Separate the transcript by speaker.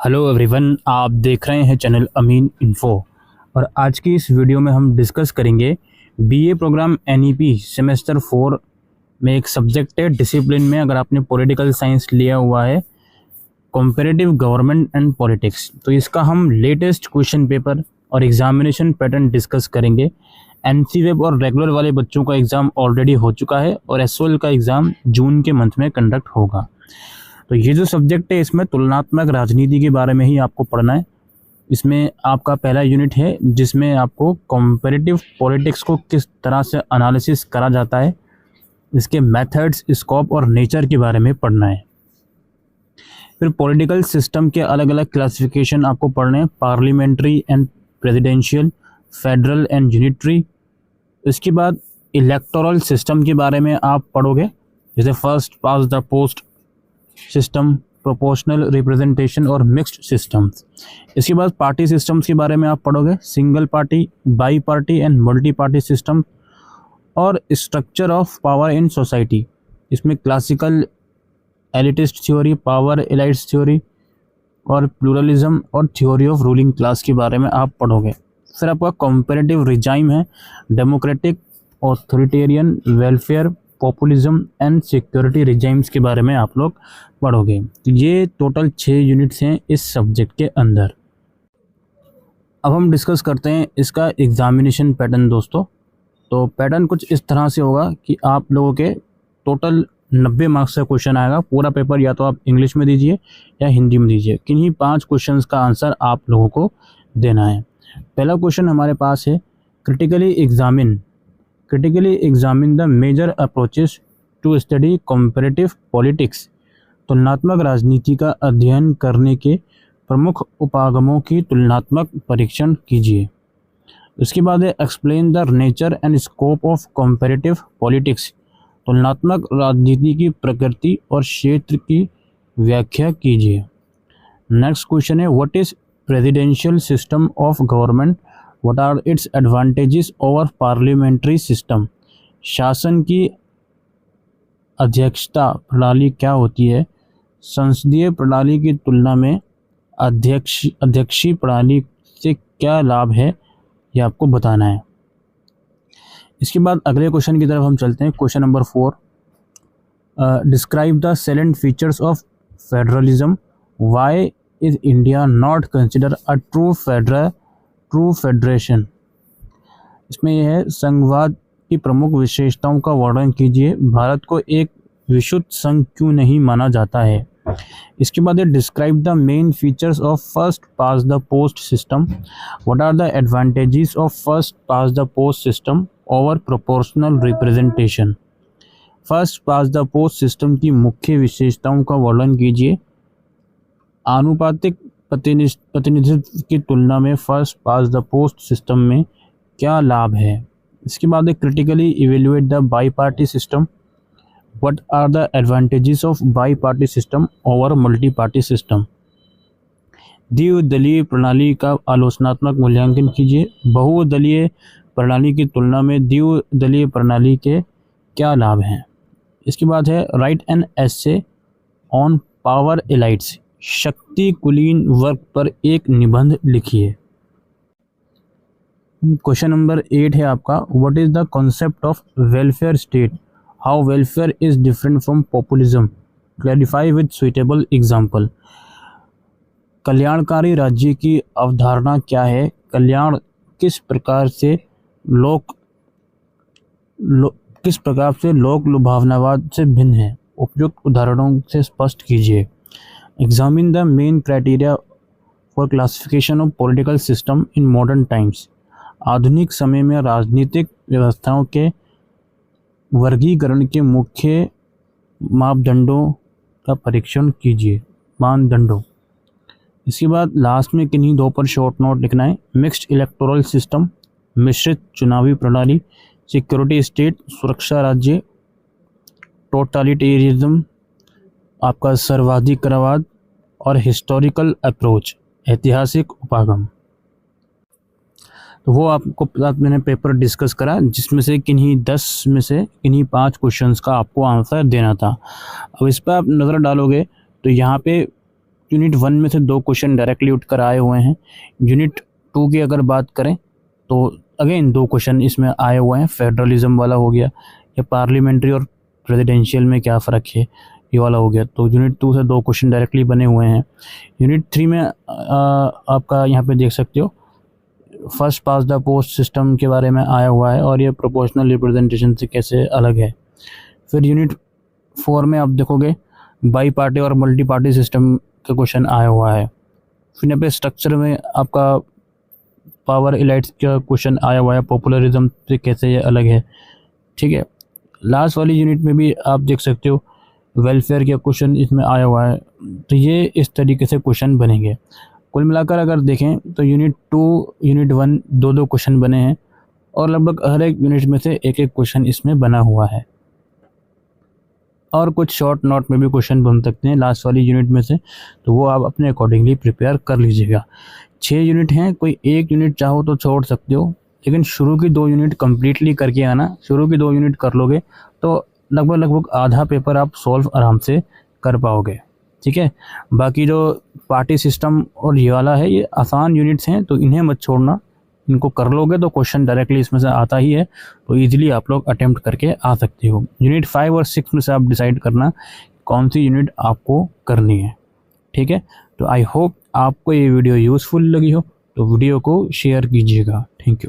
Speaker 1: Hello everyone, आप देख रहे हैं चैनल अमीन इन्फो। और आज की इस वीडियो में हम डिस्कस करेंगे बीए प्रोग्राम एनईपी सेमेस्टर 4 में एक सब्जेक्ट है डिसिप्लिन में। अगर आपने पॉलिटिकल साइंस लिया हुआ है, कॉम्परेटिव गवर्नमेंट एंड पॉलिटिक्स, तो इसका हम लेटेस्ट क्वेश्चन पेपर और एग्जामिनेशन पैटर्न डिस्कस करेंगे। एनसी वेब और रेगुलर वाले बच्चों का एग्ज़ाम ऑलरेडी हो चुका है और एसओएल का एग्ज़ाम जून के मंथ में कंडक्ट होगा। तो ये जो सब्जेक्ट है, इसमें तुलनात्मक राजनीति के बारे में ही आपको पढ़ना है। इसमें आपका पहला यूनिट है जिसमें आपको कॉम्परेटिव पॉलिटिक्स को किस तरह से एनालिसिस करा जाता है, इसके मेथड्स, स्कोप और नेचर के बारे में पढ़ना है। फिर पॉलिटिकल सिस्टम के अलग अलग क्लासिफिकेशन आपको पढ़ने हैं, parliamentary and presidential, federal and unitary. इसके बाद इलेक्टोरल सिस्टम के बारे में आप पढ़ोगे, जैसे first past the post system, proportional representation और मिक्स्ड सिस्टम्स। इसके बाद पार्टी सिस्टम्स के बारे में आप पढ़ोगे, single party, bi party and multi party system और structure of power in society. इसमें classical elitist theory, power elites theory और प्लूरलिज्म और थ्योरी ऑफ रूलिंग क्लास के बारे में आप पढ़ोगे। फिर आपका कॉम्परेटिव रिजाइम है, democratic, authoritarian, welfare, populism and security regimes के बारे में आप लोग पढ़ोगे। तो ये टोटल 6 यूनिट्स हैं इस सब्जेक्ट के अंदर। अब हम डिस्कस करते हैं इसका एग्जामिनेशन पैटर्न दोस्तों। तो पैटर्न कुछ इस तरह से होगा कि आप लोगों के टोटल 90 मार्क्स का क्वेश्चन आएगा। पूरा पेपर या तो आप इंग्लिश में दीजिए या हिंदी में दीजिए, किन्हीं 5 क्वेश्चंस का आंसर आप लोगों को देना है। पहला क्वेश्चन हमारे पास है, critically examine the major approaches to study comparative politics. तुलनात्मक राजनीति का अध्ययन करने के प्रमुख उपागमों की तुलनात्मक परीक्षण कीजिए। उसके बाद है, explain the nature and scope of comparative politics. तुलनात्मक राजनीति की प्रकृति और क्षेत्र की व्याख्या कीजिए। नेक्स्ट क्वेश्चन है, what is presidential system of government, what are its advantages over parliamentary system. शासन की अध्यक्षता प्रणाली क्या होती है, संसदीय प्रणाली की तुलना में अध्यक्षीय प्रणाली से क्या लाभ है, ये आपको बताना है। इसके बाद अगले क्वेश्चन की तरफ हम चलते हैं। Question number 4, describe the salient features of federalism, why is India not consider a true federation. इसमें यह है, संघवाद की प्रमुख विशेषताओं का वर्णन कीजिए, भारत को एक विशुद्ध संघ क्यों नहीं माना जाता है। इसके बाद है, describe the main features of first past the post system, what are the advantages of first past the post system over proportional representation. First past the post system की मुख्य विशेषताओं का वर्णन कीजिए, आनुपातिक प्रतिनिधित्व की तुलना में first past the post system में क्या लाभ है। इसके बाद है, critically evaluate the bi party system, what are the advantages of bi party system over multi party system. द्विदलीय प्रणाली का आलोचनात्मक मूल्यांकन कीजिए, बहुदलीय प्रणाली की तुलना में द्विदलीय प्रणाली के क्या लाभ हैं। इसके बाद है, write an essay on power elites, शक्ति कुलीन वर्ग पर एक निबंध लिखिए। क्वेश्चन नंबर 8 है आपका, what is the concept of welfare state, how welfare is different from populism, clarify with suitable example. कल्याणकारी राज्य की अवधारणा क्या है, कल्याण किस प्रकार से लोक लुभावनावाद से भिन्न है, उपयुक्त उदाहरणों से स्पष्ट कीजिए। Examine the main criteria for classification of political system in modern times. आधुनिक समय में राजनीतिक व्यवस्थाओं के वर्गीकरण के मुख्य मापदंडों का परीक्षण कीजिए, मानदंडों। इसके बाद लास्ट में किन्हीं 2 पर शॉर्ट नोट लिखना है। मिक्स्ड इलेक्टोरल सिस्टम, मिश्रित चुनावी प्रणाली, सिक्योरिटी स्टेट, सुरक्षा राज्य, टोटलिटेरिज्म, आपका सर्वाधिकारवाद और हिस्टोरिकल अप्रोच, ऐतिहासिक उपागम। तो वो आपको मैंने पेपर डिस्कस करा, जिसमें से किन्हीं 10 में से किन्हीं 5 क्वेश्चंस का आपको आंसर देना था। अब इस पर आप नज़र डालोगे तो यहाँ पे यूनिट 1 में से 2 क्वेश्चन डायरेक्टली उठकर आए हुए हैं। यूनिट 2 की अगर बात करें तो अगेन 2 क्वेश्चन इसमें आए हुए हैं। फेडरलिज्म वाला हो गया, या पार्लियामेंट्री और प्रेसिडेंशियल में क्या फ़र्क है, ये वाला हो गया। तो यूनिट 2 से 2 क्वेश्चन डायरेक्टली बने हुए हैं। यूनिट 3 में आपका यहाँ पे देख सकते हो first past the post system के बारे में आया हुआ है, और ये प्रोपोर्शनल रिप्रेजेंटेशन से कैसे अलग है। फिर यूनिट 4 में आप देखोगे बाई पार्टी और मल्टी पार्टी सिस्टम का क्वेश्चन आया हुआ है। फिर यहाँ पे स्ट्रक्चर में आपका पावर इलाइट्स का क्वेश्चन आया हुआ है, पॉपुलरिज्म से कैसे ये अलग है। ठीक है, लास्ट वाली यूनिट में भी आप देख सकते हो वेलफेयर का क्वेश्चन इसमें आया हुआ है। तो ये इस तरीके से क्वेश्चन बनेंगे। कुल मिलाकर अगर देखें तो यूनिट 2 यूनिट 1 2 क्वेश्चन बने हैं, और लगभग हर एक यूनिट में से एक क्वेश्चन इसमें बना हुआ है, और कुछ शॉर्ट नोट में भी क्वेश्चन बन सकते हैं लास्ट वाली यूनिट में से, तो वो आप अपने अकॉर्डिंगली प्रिपेयर कर लीजिएगा। 6 यूनिट हैं, कोई एक यूनिट चाहो तो छोड़ सकते हो, लेकिन शुरू की 2 यूनिट कम्प्लीटली करके आना। शुरू की 2 यूनिट कर लोगे तो लगभग आधा पेपर आप सॉल्व आराम से कर पाओगे। ठीक है, बाकी जो पार्टी सिस्टम और ये वाला है, ये आसान यूनिट्स हैं, तो इन्हें मत छोड़ना। इनको कर लोगे तो क्वेश्चन डायरेक्टली इसमें से आता ही है, तो इजीली आप लोग अटेम्प्ट करके आ सकते हो। यूनिट 5 और 6 में से आप डिसाइड करना कौन सी यूनिट आपको करनी है। ठीक है, तो आई होप आपको ये वीडियो यूज़फुल लगी हो, तो वीडियो को शेयर कीजिएगा। Thank you.